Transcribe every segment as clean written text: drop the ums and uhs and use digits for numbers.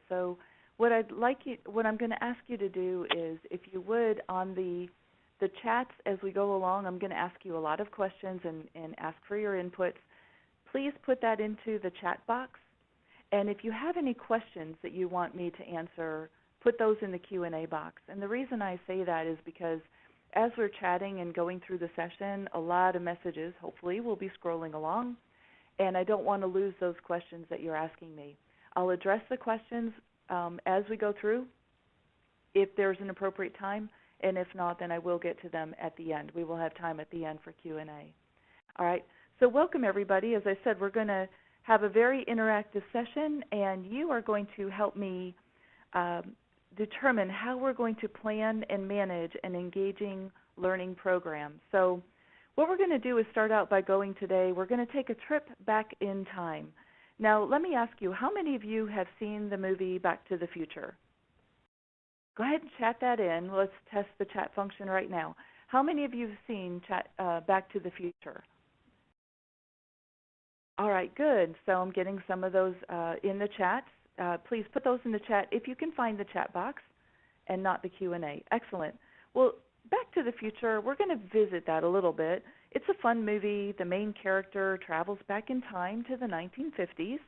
So what I'm going to ask you to do is, if you would, on the chats as we go along, I'm going to ask you a lot of questions and ask for your inputs. Please put that into the chat box. And if you have any questions that you want me to answer, put those in the Q&A box. And the reason I say that is because as we're chatting and going through the session, a lot of messages, hopefully, will be scrolling along. And I don't want to lose those questions that you're asking me. I'll address the questions as we go through, if there's an appropriate time. And if not, then I will get to them at the end. We will have time at the end for Q&A. All right. So welcome, everybody. As I said, we're going to have a very interactive session, and you are going to help me determine how we're going to plan and manage an engaging learning program. So what we're going to do is start out by going today. We're going to take a trip back in time. Now, let me ask you, how many of you have seen the movie Back to the Future? Go ahead and chat that in. Let's test the chat function right now. How many of you have seen Back to the Future? All right, good. So I'm getting some of those in the chat. Please put those in the chat if you can find the chat box and not the Q&A. Excellent. Well, Back to the Future, we're going to visit that a little bit. It's a fun movie. The main character travels back in time to the 1950s,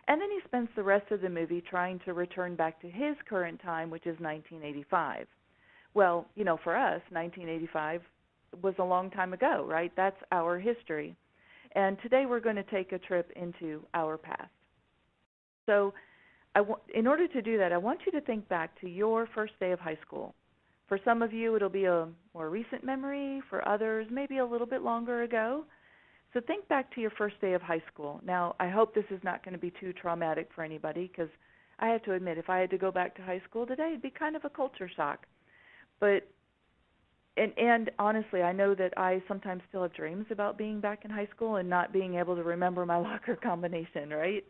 and then he spends the rest of the movie trying to return back to his current time, which is 1985. Well, you know, for us, 1985 was a long time ago, right? That's our history. And today we're going to take a trip into our past. So in order to do that, I want you to think back to your first day of high school. For some of you, it'll be a more recent memory. For others, maybe a little bit longer ago. So think back to your first day of high school. Now, I hope this is not going to be too traumatic for anybody, because I have to admit, if I had to go back to high school today, it'd be kind of a culture shock. But And honestly, I know that I sometimes still have dreams about being back in high school and not being able to remember my locker combination, right?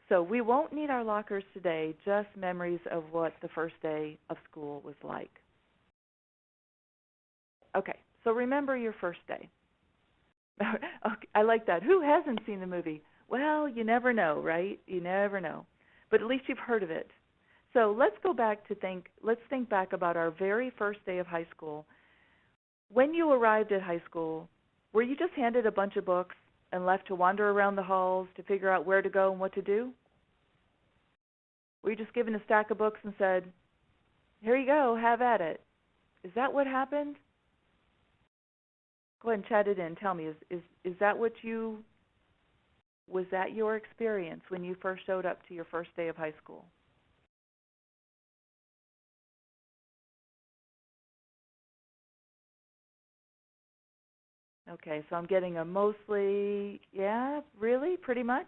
So we won't need our lockers today, just memories of what the first day of school was like. Okay, so remember your first day. Okay, I like that. Who hasn't seen the movie? Well, you never know, right? You never know. But at least you've heard of it. So let's go back let's think back about our very first day of high school. When you arrived at high school, were you just handed a bunch of books and left to wander around the halls to figure out where to go and what to do? Were you just given a stack of books and said, here you go, have at it? Is that what happened? Go ahead and chat it in. Tell me, is that was that your experience when you first showed up to your first day of high school? Okay, so I'm getting a mostly, yeah, really, pretty much?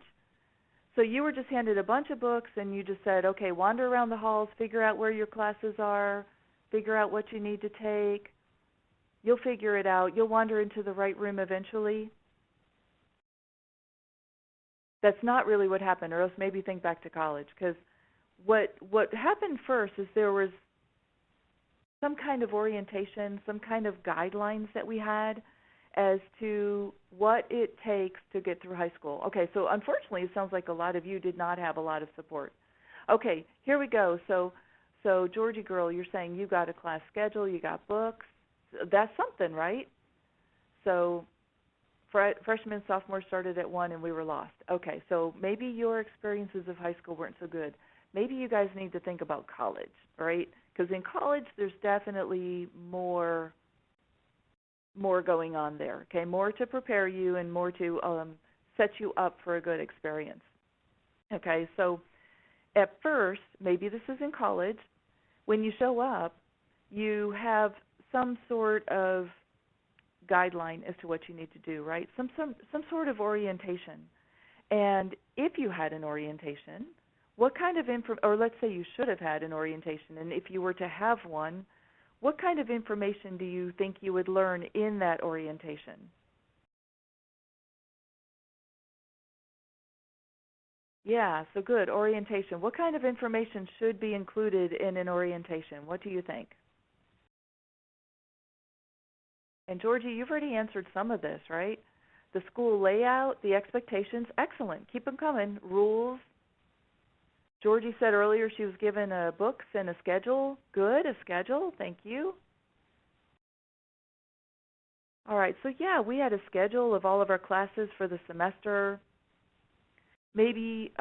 So you were just handed a bunch of books and you just said, okay, wander around the halls, figure out where your classes are, figure out what you need to take. You'll figure it out. You'll wander into the right room eventually. That's not really what happened, or else maybe think back to college, because what happened first is there was some kind of orientation, some kind of guidelines that we had as to what it takes to get through high school. Okay, so unfortunately it sounds like a lot of you did not have a lot of support. Okay, here we go. So Georgie girl, you're saying you got a class schedule, you got books. That's something, right? So freshmen, sophomores started at 1 and we were lost. Okay, so maybe your experiences of high school weren't so good. Maybe you guys need to think about college, right? Because in college there's definitely more going on there, okay? More to prepare you and more to set you up for a good experience. Okay, so at first, maybe this is in college, when you show up, you have some sort of guideline as to what you need to do, right? Some sort of orientation. And if you had an orientation, what kind of or let's say you should have had an orientation, and if you were to have one, what kind of information do you think you would learn in that orientation? Yeah, so good, orientation. What kind of information should be included in an orientation? What do you think? And Georgie, you've already answered some of this, right? The school layout, the expectations, excellent. Keep them coming. Rules, Georgie said earlier she was given books and a schedule. Good, a schedule. Thank you. All right, so yeah, we had a schedule of all of our classes for the semester. Maybe,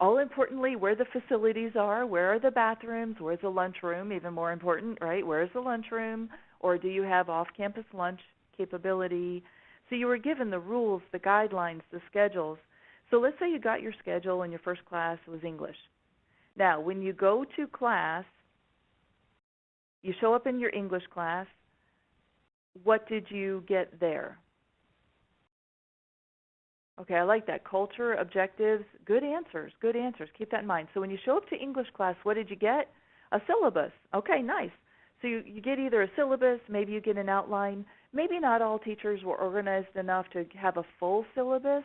all importantly, where the facilities are, where are the bathrooms, where's the lunchroom, even more important, right? Where's the lunchroom? Or do you have off-campus lunch capability? So you were given the rules, the guidelines, the schedules. So let's say you got your schedule and your first class was English. Now, when you go to class, you show up in your English class, what did you get there? Okay, I like that. Culture, objectives, good answers, good answers. Keep that in mind. So when you show up to English class, what did you get? A syllabus. Okay, nice. So you get either a syllabus, maybe you get an outline. Maybe not all teachers were organized enough to have a full syllabus,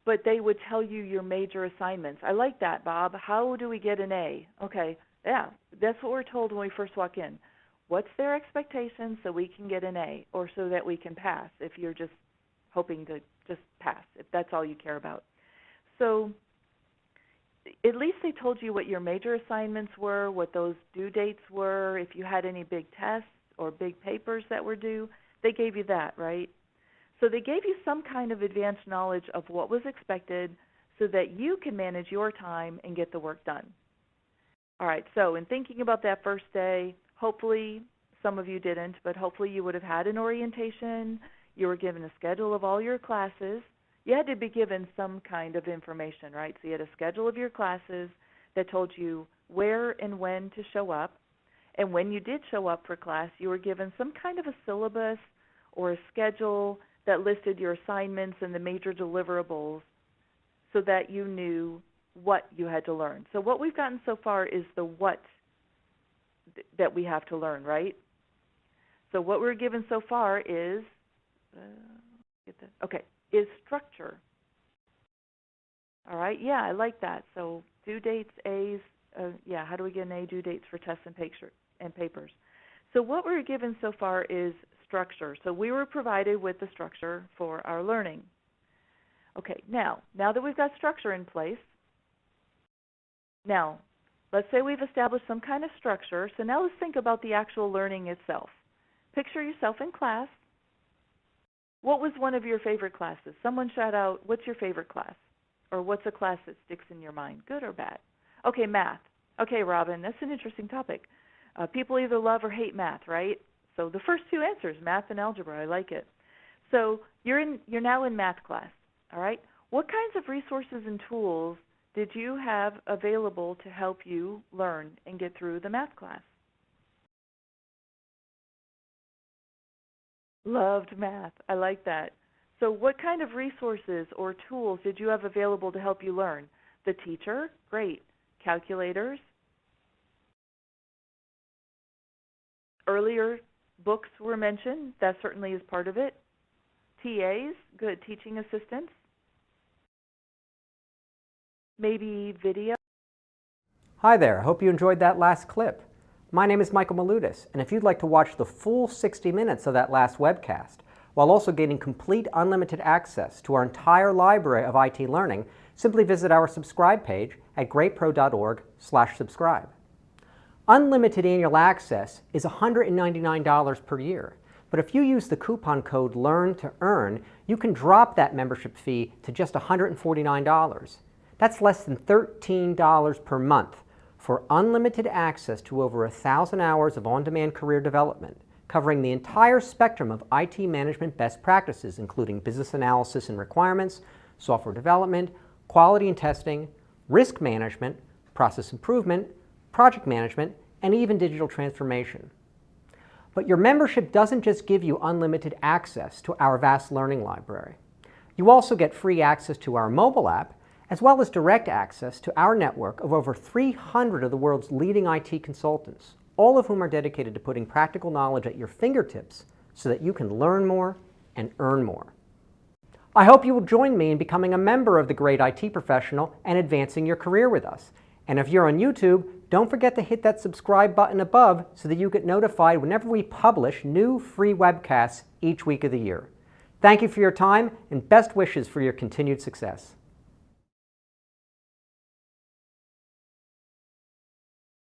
but they would tell you your major assignments. I like that, Bob. How do we get an A? Okay, yeah, that's what we're told when we first walk in. What's their expectation so we can get an A, or so that we can pass if you're just hoping to just pass, if that's all you care about. So at least they told you what your major assignments were, what those due dates were, if you had any big tests or big papers that were due. They gave you that, right? So they gave you some kind of advanced knowledge of what was expected so that you can manage your time and get the work done. All right, so in thinking about that first day, hopefully some of you didn't, but hopefully you would have had an orientation. You were given a schedule of all your classes. You had to be given some kind of information, right? So you had a schedule of your classes that told you where and when to show up. And when you did show up for class, you were given some kind of a syllabus or a schedule that listed your assignments and the major deliverables so that you knew what you had to learn. So what we've gotten so far is the what that we have to learn, right? So what we're given so far is is structure. All right, yeah, I like that. So due dates, A's, how do we get an A? Due dates for tests and papers. So what we're given so far is structure. So we were provided with the structure for our learning. Okay, now that we've got structure in place, now let's say we've established some kind of structure. So now let's think about the actual learning itself. Picture yourself in class. What was one of your favorite classes? Someone shout out, what's your favorite class? Or what's a class that sticks in your mind, good or bad? Okay, math. Okay, Robin, that's an interesting topic. People either love or hate math, right? So the first two answers, math and algebra, I like it. So you're now in math class, all right? What kinds of resources and tools did you have available to help you learn and get through the math class? Loved math. I like that. So what kind of resources or tools did you have available to help you learn? The teacher? Great. Calculators? Earlier, books were mentioned. That certainly is part of it. TAs? Good. Teaching assistants? Maybe video? Hi there. Hope you enjoyed that last clip. My name is Michael Malutis, and if you'd like to watch the full 60 minutes of that last webcast, while also getting complete unlimited access to our entire library of IT learning, simply visit our subscribe page at greatpro.org/subscribe. Unlimited annual access is $199 per year, but if you use the coupon code LEARN2EARN, you can drop that membership fee to just $149. That's less than $13 per month for unlimited access to over 1,000 hours of on-demand career development, covering the entire spectrum of IT management best practices, including business analysis and requirements, software development, quality and testing, risk management, process improvement, project management, and even digital transformation. But your membership doesn't just give you unlimited access to our vast learning library. You also get free access to our mobile app, as well as direct access to our network of over 300 of the world's leading IT consultants, all of whom are dedicated to putting practical knowledge at your fingertips so that you can learn more and earn more. I hope you will join me in becoming a member of the Great IT Professional and advancing your career with us. And if you're on YouTube, don't forget to hit that subscribe button above so that you get notified whenever we publish new free webcasts each week of the year. Thank you for your time and best wishes for your continued success.